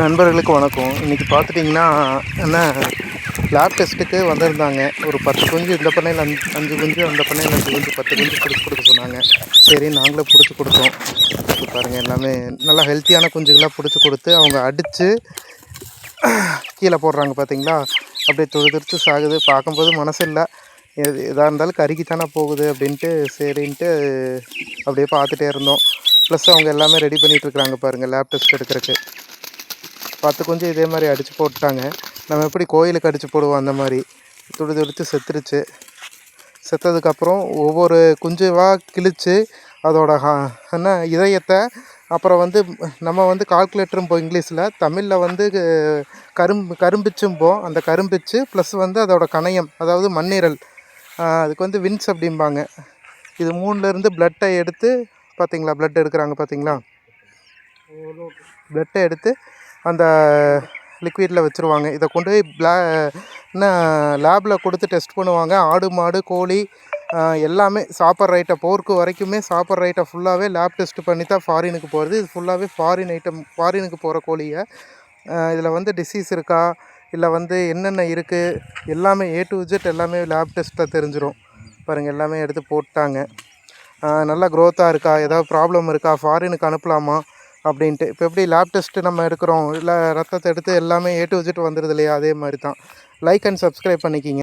நண்பர்களுக்கு வணக்கம். இன்றைக்கி பார்த்துட்டிங்கன்னா என்ன லேப் டெஸ்ட்டுக்கு வந்திருந்தாங்க. ஒரு 10 குஞ்சு இந்த பண்ணையில் 5 குஞ்சு, அந்த பண்ணையில் 5 குஞ்சு, 10 குஞ்சு பிடிச்சி கொடுக்க சொன்னாங்க. சரி நாங்களே பிடிச்சி கொடுத்தோம். இப்போ பாருங்கள், எல்லாமே நல்லா ஹெல்த்தியான குஞ்சுகளாக பிடிச்சி கொடுத்து அவங்க அடித்து கீழே போடுறாங்க. பார்த்தீங்களா, அப்படியே துடிதுடிச்சு சாகுது. பார்க்கும்போது மனசு இல்லை, எதாக இருந்தாலும் கருகித்தானே போகுது அப்படின்ட்டு சரின்ட்டு அப்படியே பார்த்துட்டே இருந்தோம். ப்ளஸ் அவங்க எல்லாமே ரெடி பண்ணிகிட்ருக்குறாங்க பாருங்கள், லேப் டெஸ்ட் எடுக்கிறதுக்கு. 10 குஞ்சு இதே மாதிரி அடித்து போட்டாங்க. நம்ம எப்படி கோயிலுக்கு அடித்து போடுவோம் அந்த மாதிரி துடிதுடித்து செத்துருச்சு. செத்ததுக்கப்புறம் ஒவ்வொரு குஞ்சுவாக கிழித்து அதோட என்ன இதயத்தை, அப்புறம் நம்ம கால்குலேட்டரும் இங்கிலீஷில், தமிழில் கரும்பிச்சும்போம். அந்த கரும்பிச்சு ப்ளஸ் அதோட கணையம், அதாவது மண்ணீரல், அதுக்கு வின்ஸ் அப்படிம்பாங்க. இது 3லேருந்து பிளட்டை எடுத்து பார்த்தீங்களா, பிளட் எடுக்கிறாங்க பார்த்தீங்களா, பிளட்டை எடுத்து அந்த லிக்விடில் வச்சுருவாங்க. இதை கொண்டு போய் லேபில் கொடுத்து டெஸ்ட் பண்ணுவாங்க. ஆடு மாடு கோழி எல்லாமே சாப்பிட்ற ஐட்டம், போர்க்கு வரைக்குமே சாப்பிட்ற ஐட்டம் ஃபுல்லாகவே லேப் டெஸ்ட் பண்ணி தான் ஃபாரினுக்கு போகிறது. இது ஃபுல்லாகவே ஃபாரின் ஐட்டம், ஃபாரினுக்கு போகிற கோழியை. இதில் டிசீஸ் இருக்கா, இல்லை என்னென்ன இருக்குது, எல்லாமே A to Z எல்லாமே லேப் டெஸ்ட்டில் தெரிஞ்சிடும். பாருங்கள், எல்லாமே எடுத்து போட்டாங்க. நல்லா க்ரோத்தாக இருக்கா, ஏதாவது ப்ராப்ளம் இருக்கா, ஃபாரினுக்கு அனுப்பலாமா அப்படின்ட்டு. இப்போ எப்படி லேப் டெஸ்ட்டு நம்ம எடுக்கிறோம், இல்லை ரத்தத்தை எடுத்து எல்லாமே A to Z வந்துடுது இல்லையா, அதே மாதிரி தான். லைக் அண்ட் சப்ஸ்கிரைப் பண்ணிக்கிங்க.